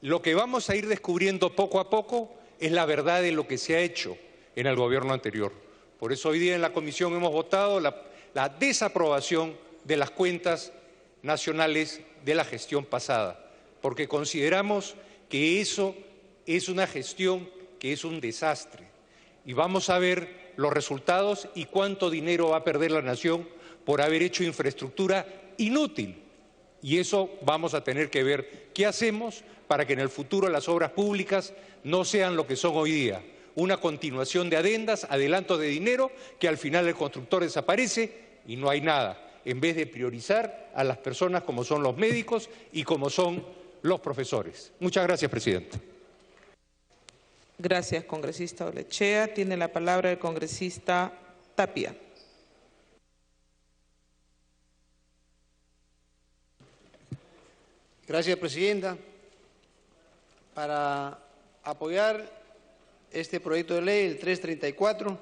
lo que vamos a ir descubriendo poco a poco es la verdad de lo que se ha hecho en el gobierno anterior. Por eso hoy día en la comisión hemos votado la desaprobación de las cuentas nacionales de la gestión pasada, porque consideramos que eso es una gestión que es un desastre. Y vamos a ver los resultados y cuánto dinero va a perder la nación por haber hecho infraestructura inútil. Y eso vamos a tener que ver qué hacemos para que en el futuro las obras públicas no sean lo que son hoy día, una continuación de adendas, adelantos de dinero, que al final el constructor desaparece y no hay nada, en vez de priorizar a las personas como son los médicos y como son los profesores. Muchas gracias, presidenta. Gracias, congresista Olaechea. Tiene la palabra el congresista Tapia. Gracias, presidenta. Para apoyar este proyecto de ley, el 334,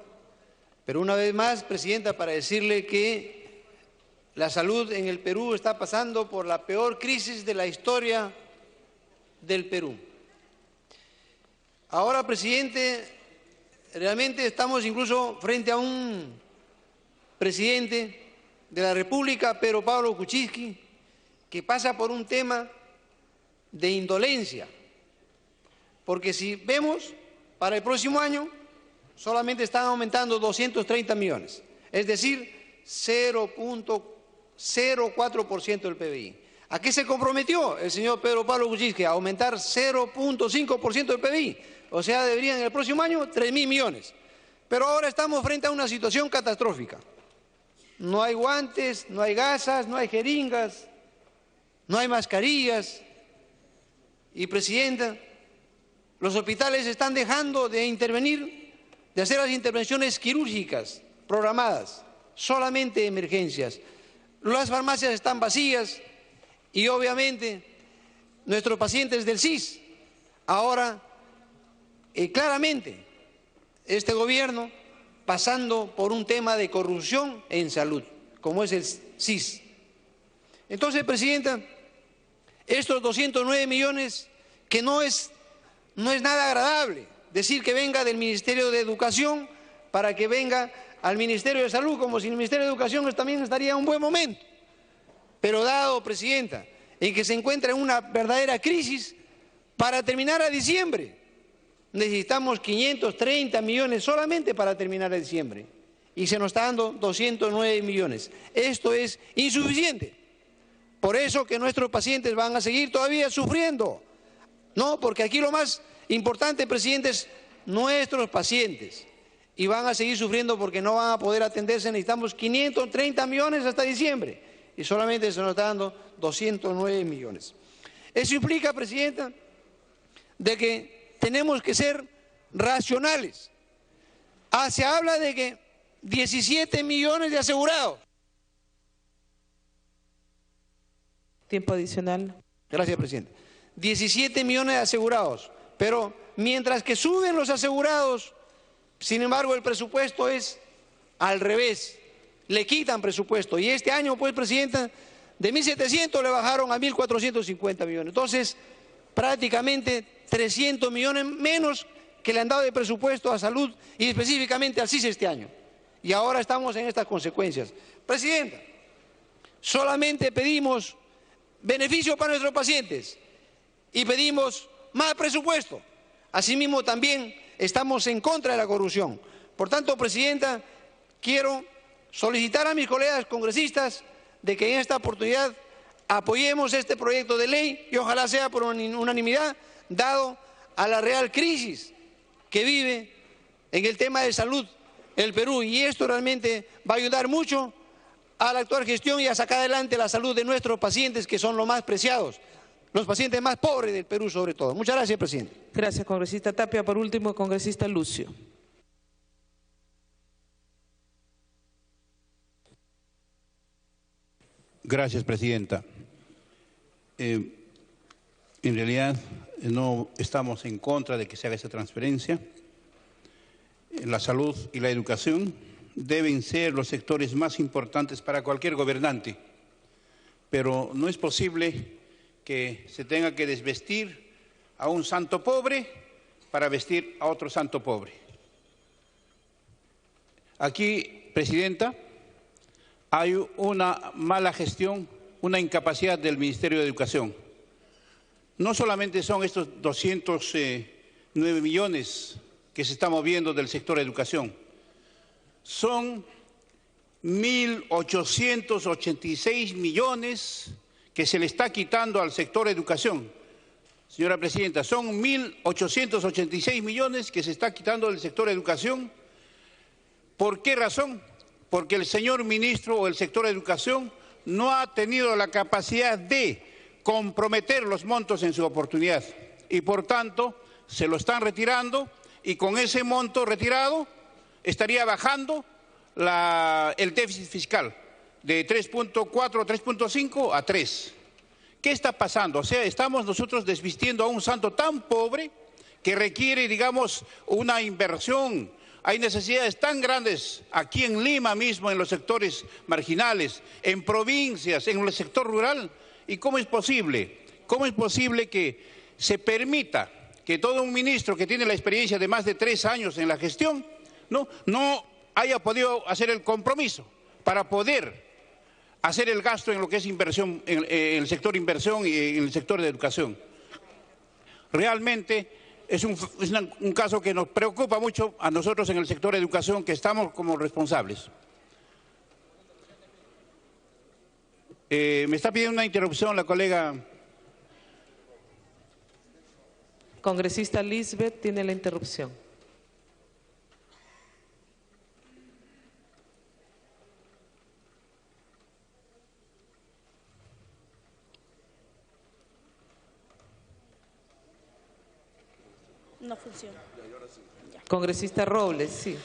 pero una vez más, Presidenta, para decirle que la salud en el Perú está pasando por la peor crisis de la historia del Perú. Ahora, Presidente, realmente estamos incluso frente a un presidente de la República, Pedro Pablo Kuczynski, que pasa por un tema de indolencia. Porque si vemos, para el próximo año solamente están aumentando 230 millones, es decir, 0.04% del PBI. ¿A qué se comprometió el señor Pedro Pablo Kuczynski? A aumentar 0.5% del PBI. O sea, deberían en el próximo año 3.000 millones. Pero ahora estamos frente a una situación catastrófica. No hay guantes, no hay gasas, no hay jeringas, no hay mascarillas. Y, Presidenta, los hospitales están dejando de intervenir, de hacer las intervenciones quirúrgicas programadas, solamente emergencias. Las farmacias están vacías y, obviamente, nuestros pacientes del CIS, ahora, claramente, este gobierno pasando por un tema de corrupción en salud, como es el CIS. Entonces, Presidenta, estos 209 millones, que no es nada agradable decir que venga del Ministerio de Educación para que venga al Ministerio de Salud, como si el Ministerio de Educación también estaría en un buen momento. Pero dado, Presidenta, en que se encuentra en una verdadera crisis, para terminar a diciembre, necesitamos 530 millones solamente para terminar a diciembre. Y se nos está dando 209 millones. Esto es insuficiente. Por eso que nuestros pacientes van a seguir todavía sufriendo. No, porque aquí lo más importante, Presidente, es nuestros pacientes. Y van a seguir sufriendo porque no van a poder atenderse. Necesitamos 530 millones hasta diciembre. Y solamente se nos está dando 209 millones. Eso implica, Presidenta, de que tenemos que ser racionales. Se habla de que 17 millones de asegurados. Tiempo adicional. Gracias, Presidente. 17 millones de asegurados. Pero mientras que suben los asegurados, sin embargo, el presupuesto es al revés. Le quitan presupuesto. Y este año, pues, Presidenta, de 1.700 le bajaron a 1.450 millones. Entonces, prácticamente 300 millones menos que le han dado de presupuesto a salud y específicamente al CIS este año. Y ahora estamos en estas consecuencias. Presidenta, solamente pedimos beneficio para nuestros pacientes y pedimos más presupuesto. Asimismo, también estamos en contra de la corrupción. Por tanto, Presidenta, quiero solicitar a mis colegas congresistas de que en esta oportunidad apoyemos este proyecto de ley y ojalá sea por unanimidad, dado a la real crisis que vive en el tema de salud el Perú. Y esto realmente va a ayudar mucho a la actual gestión y a sacar adelante la salud de nuestros pacientes, que son los más preciados, los pacientes más pobres del Perú sobre todo. Muchas gracias, Presidente. Gracias, congresista Tapia. Por último, congresista Lucio. Gracias, Presidenta. En realidad no estamos en contra de que se haga esa transferencia. La salud y la educación deben ser los sectores más importantes para cualquier gobernante, pero no es posible que se tenga que desvestir a un santo pobre para vestir a otro santo pobre. Aquí, Presidenta, hay una mala gestión, una incapacidad del Ministerio de Educación. No solamente son estos 209 millones que se están moviendo del sector de educación, son 1.886 millones que se le está quitando al sector de educación. Señora Presidenta, son 1.886 millones que se está quitando del sector de educación. ¿Por qué razón? Porque el señor ministro o el sector de educación no ha tenido la capacidad de comprometer los montos en su oportunidad y por tanto se lo están retirando y con ese monto retirado estaría bajando el déficit fiscal de 3.4 a 3.5 a 3. ¿Qué está pasando? O sea, estamos nosotros desvistiendo a un santo tan pobre que requiere, digamos, una inversión. Hay necesidades tan grandes aquí en Lima mismo, en los sectores marginales, en provincias, en el sector rural. ¿Y cómo es posible? ¿Cómo es posible que se permita que todo un ministro que tiene la experiencia de más de 3 años en la gestión no haya podido hacer el compromiso para poder hacer el gasto en lo que es inversión, en el sector inversión y en el sector de educación? Realmente es un caso que nos preocupa mucho a nosotros en el sector de educación, que estamos como responsables. Me está pidiendo una interrupción la colega. Congresista Lisbeth tiene la interrupción. No funciona. Congresista Robles, sí.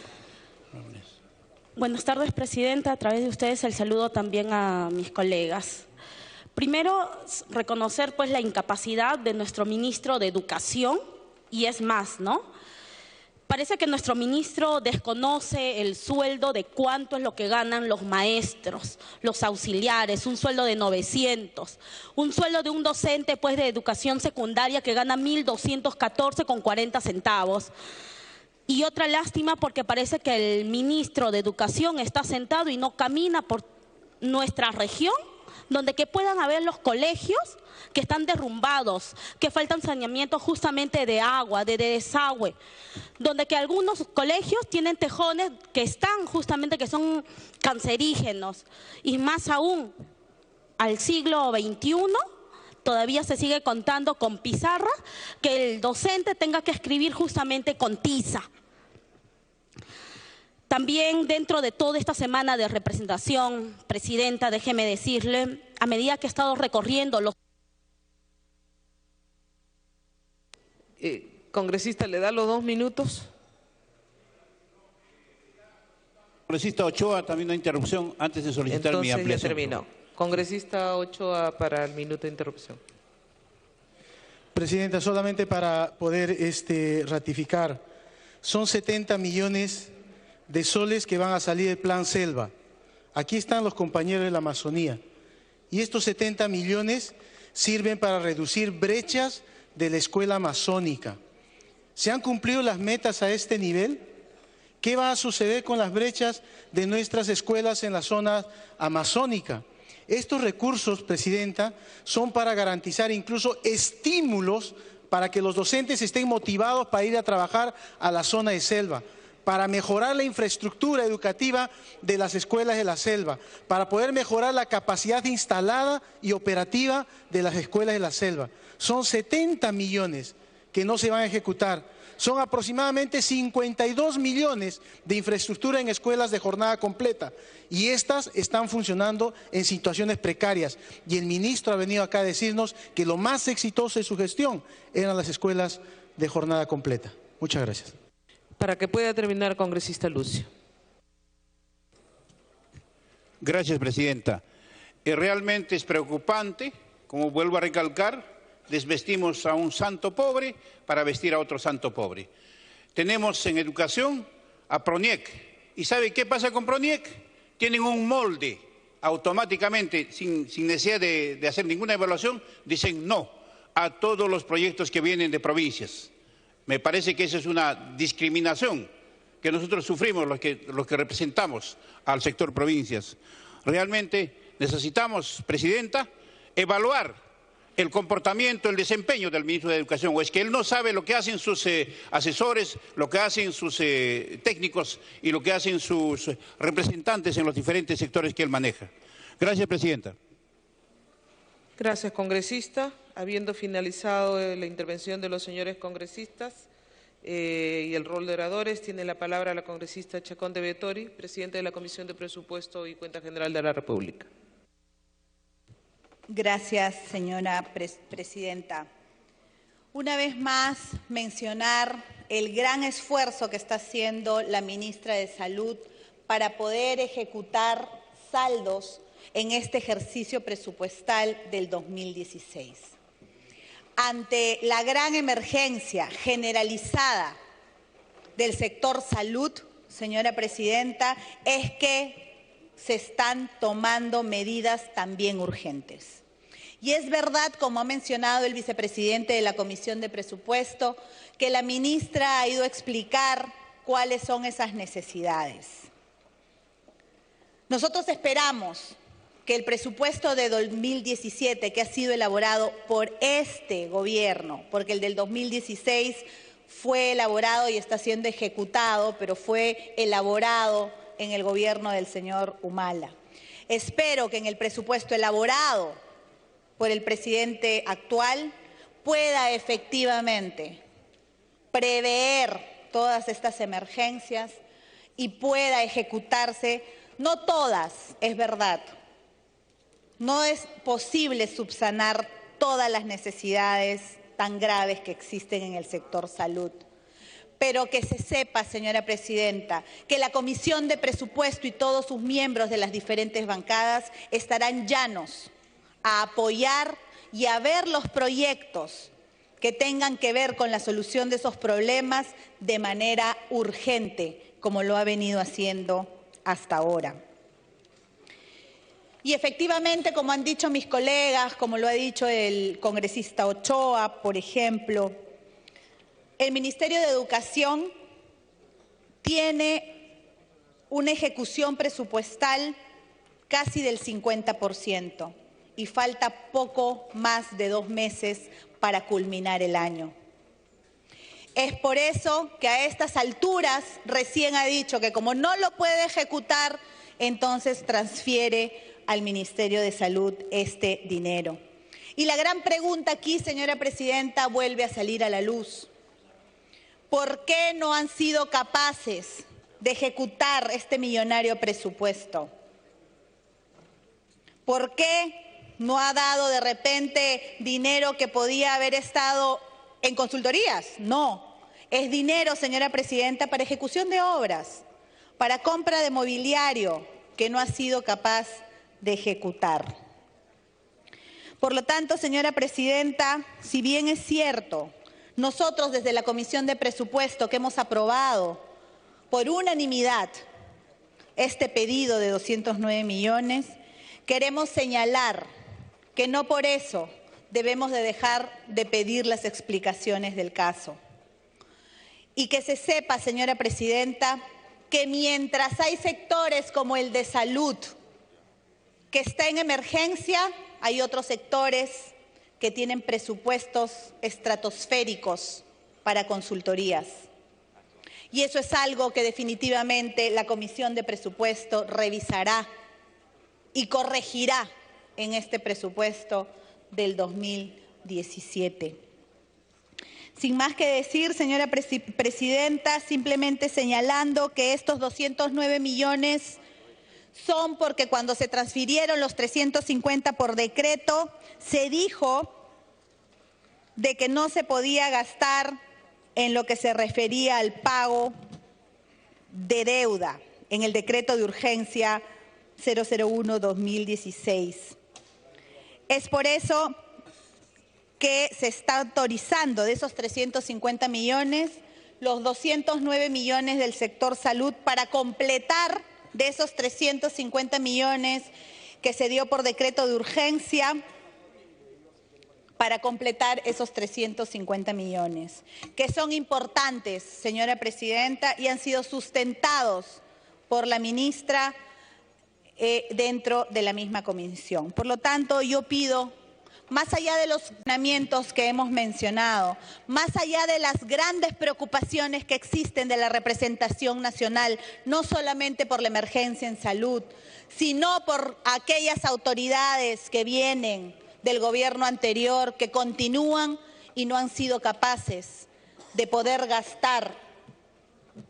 Buenas tardes, Presidenta. A través de ustedes el saludo también a mis colegas. Primero, reconocer pues la incapacidad de nuestro ministro de Educación, y es más, ¿no? Parece que nuestro ministro desconoce el sueldo de cuánto es lo que ganan los maestros, los auxiliares, un sueldo de 900, un sueldo de un docente pues de educación secundaria que gana 1.214,40 centavos. Y otra lástima porque parece que el ministro de Educación está sentado y no camina por nuestra región, donde que puedan haber los colegios que están derrumbados, que faltan saneamiento justamente de agua, de desagüe, donde que algunos colegios tienen tejones que están justamente, que son cancerígenos, y más aún al siglo XXI todavía se sigue contando con pizarra, que el docente tenga que escribir justamente con tiza. También dentro de toda esta semana de representación, Presidenta, déjeme decirle, a medida que he estado recorriendo los... Congresista, ¿le da los 2 minutos? Congresista Ochoa, también una interrupción antes de solicitar mi ampliación. Ya terminó. Congresista Ochoa para el minuto de interrupción. Presidenta, solamente para poder ratificar, son 70 millones de soles que van a salir del Plan Selva. Aquí están los compañeros de la Amazonía. Y estos 70 millones sirven para reducir brechas de la escuela amazónica. ¿Se han cumplido las metas a este nivel? ¿Qué va a suceder con las brechas de nuestras escuelas en la zona amazónica? Estos recursos, Presidenta, son para garantizar incluso estímulos para que los docentes estén motivados para ir a trabajar a la zona de selva, para mejorar la infraestructura educativa de las escuelas de la selva, para poder mejorar la capacidad instalada y operativa de las escuelas de la selva. Son 70 millones que no se van a ejecutar. Son aproximadamente 52 millones de infraestructura en escuelas de jornada completa, y estas están funcionando en situaciones precarias. Y el ministro ha venido acá a decirnos que lo más exitoso de su gestión eran las escuelas de jornada completa. Muchas gracias. Para que pueda terminar, congresista Lucio. Gracias, Presidenta. Realmente es preocupante, como vuelvo a recalcar, desvestimos a un santo pobre para vestir a otro santo pobre. Tenemos en educación a PRONIEC. ¿Y sabe qué pasa con PRONIEC? Tienen un molde automáticamente, sin necesidad de hacer ninguna evaluación, dicen no a todos los proyectos que vienen de provincias. Me parece que esa es una discriminación que nosotros sufrimos, los que representamos al sector provincias. Realmente necesitamos, Presidenta, evaluar el comportamiento, el desempeño del ministro de Educación. ¿O es que él no sabe lo que hacen sus asesores, lo que hacen sus técnicos y lo que hacen sus representantes en los diferentes sectores que él maneja? Gracias, Presidenta. Gracias, congresista. Habiendo finalizado la intervención de los señores congresistas y el rol de oradores, tiene la palabra la congresista Chacón de Vettori, presidente de la Comisión de Presupuesto y Cuenta General de la República. Gracias, señora presidenta. Una vez más, mencionar el gran esfuerzo que está haciendo la ministra de Salud para poder ejecutar saldos en este ejercicio presupuestal del 2016. ante la gran emergencia generalizada del sector salud, señora presidenta, es que se están tomando medidas también urgentes. Y es verdad, como ha mencionado el vicepresidente de la Comisión de Presupuesto, que la ministra ha ido a explicar cuáles son esas necesidades. Nosotros esperamos que el presupuesto de 2017, que ha sido elaborado por este gobierno, porque el del 2016 fue elaborado y está siendo ejecutado, pero fue elaborado en el gobierno del señor Humala. Espero que en el presupuesto elaborado por el presidente actual pueda efectivamente prever todas estas emergencias y pueda ejecutarse, no todas, es verdad. No es posible subsanar todas las necesidades tan graves que existen en el sector salud. Pero que se sepa, señora presidenta, que la Comisión de Presupuesto y todos sus miembros de las diferentes bancadas estarán llanos a apoyar y a ver los proyectos que tengan que ver con la solución de esos problemas de manera urgente, como lo ha venido haciendo hasta ahora. Y efectivamente, como han dicho mis colegas, como lo ha dicho el congresista Ochoa, por ejemplo, el Ministerio de Educación tiene una ejecución presupuestal casi del 50% y falta poco más de 2 meses para culminar el año. Es por eso que a estas alturas recién ha dicho que como no lo puede ejecutar, entonces transfiere al Ministerio de Salud este dinero. Y la gran pregunta aquí, señora presidenta, vuelve a salir a la luz. ¿Por qué no han sido capaces de ejecutar este millonario presupuesto? ¿Por qué no ha dado de repente dinero que podía haber estado en consultorías? No, es dinero, señora presidenta, para ejecución de obras, para compra de mobiliario que no ha sido capaz de ejecutar. Por lo tanto, señora presidenta, si bien es cierto, nosotros desde la Comisión de Presupuesto que hemos aprobado por unanimidad este pedido de 209 millones, queremos señalar que no por eso debemos de dejar de pedir las explicaciones del caso. Y que se sepa, señora presidenta, que mientras hay sectores como el de salud, que está en emergencia, hay otros sectores que tienen presupuestos estratosféricos para consultorías. Y eso es algo que definitivamente la Comisión de Presupuesto revisará y corregirá en este presupuesto del 2017. Sin más que decir, señora presidenta, simplemente señalando que estos 209 millones son porque cuando se transfirieron los 350 por decreto, se dijo de que no se podía gastar en lo que se refería al pago de deuda en el decreto de urgencia 001-2016. Es por eso que se está autorizando de esos 350 millones, los 209 millones del sector salud para completar de esos 350 millones que se dio por decreto de urgencia, para completar esos 350 millones, que son importantes, señora presidenta, y han sido sustentados por la ministra dentro de la misma comisión. Por lo tanto, yo pido, más allá de los ordenamientos que hemos mencionado, más allá de las grandes preocupaciones que existen de la representación nacional, no solamente por la emergencia en salud, sino por aquellas autoridades que vienen del gobierno anterior, que continúan y no han sido capaces de poder gastar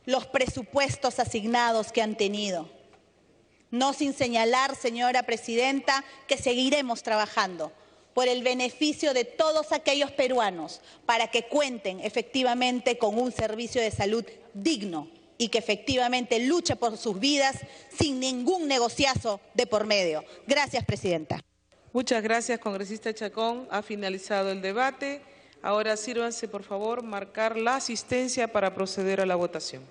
los presupuestos asignados que han tenido. No sin señalar, señora presidenta, que seguiremos trabajando por el beneficio de todos aquellos peruanos para que cuenten efectivamente con un servicio de salud digno y que efectivamente luche por sus vidas sin ningún negociazo de por medio. Gracias, presidenta. Muchas gracias, congresista Chacón. Ha finalizado el debate. Ahora sírvanse, por favor, marcar la asistencia para proceder a la votación.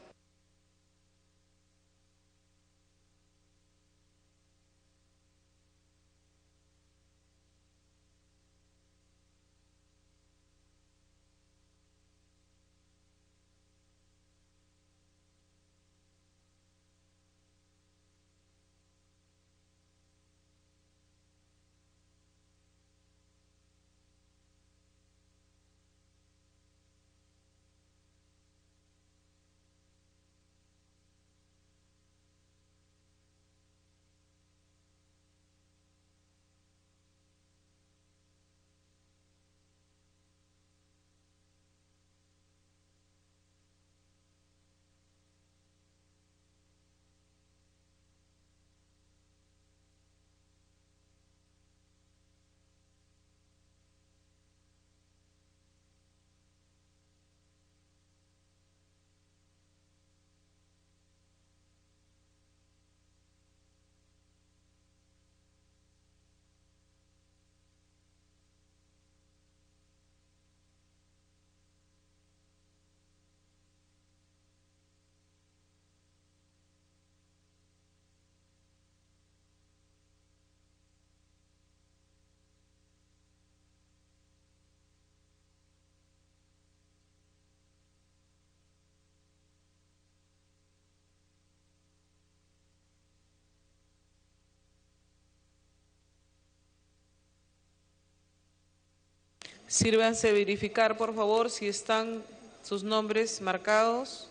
Sírvanse verificar, por favor, si están sus nombres marcados.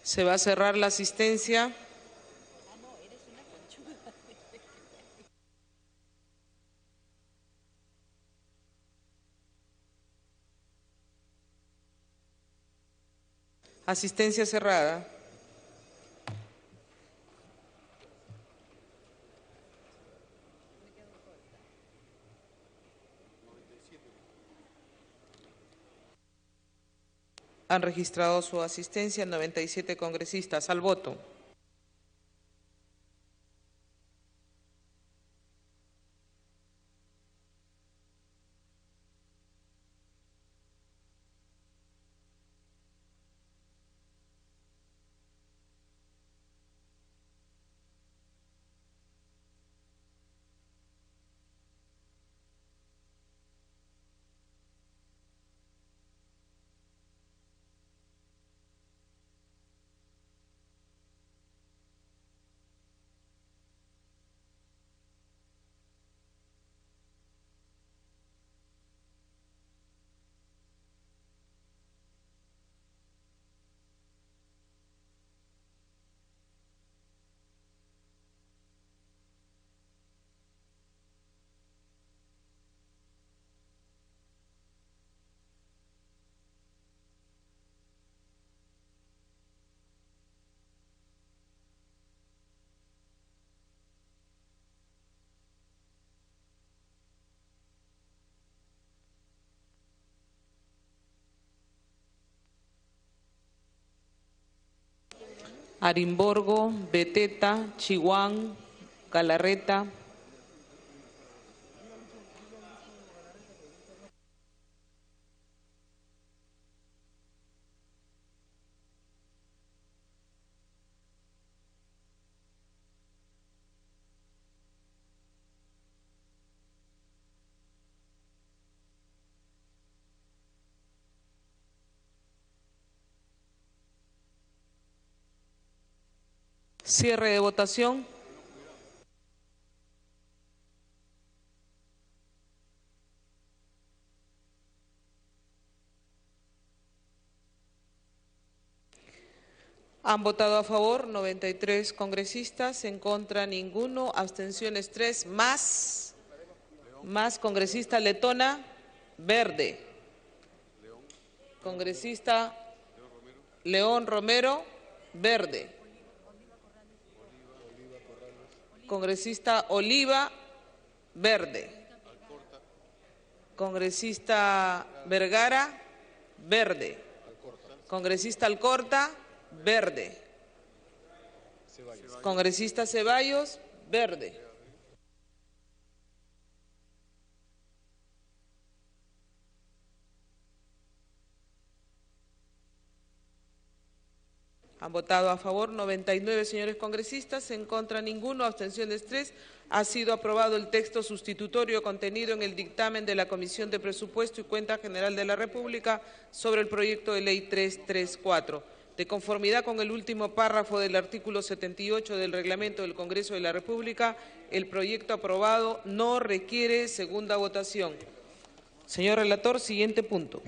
Se va a cerrar la asistencia. Asistencia cerrada. Han registrado su asistencia 97 congresistas al voto. Arimborgo, Beteta, Chihuán, Galarreta. Cierre de votación. Han votado a favor 93 congresistas, en contra ninguno, abstenciones 3, más congresista Letona, verde. Congresista León Romero, verde. Congresista Oliva, verde. Congresista Vergara, verde. Congresista Alcorta, verde. Congresista Ceballos, verde. Han votado a favor 99 señores congresistas, en contra ninguno, abstenciones 3. Ha sido aprobado el texto sustitutorio contenido en el dictamen de la Comisión de Presupuesto y Cuenta General de la República sobre el proyecto de ley 334. De conformidad con el último párrafo del artículo 78 del Reglamento del Congreso de la República, el proyecto aprobado no requiere segunda votación. Señor relator, siguiente punto.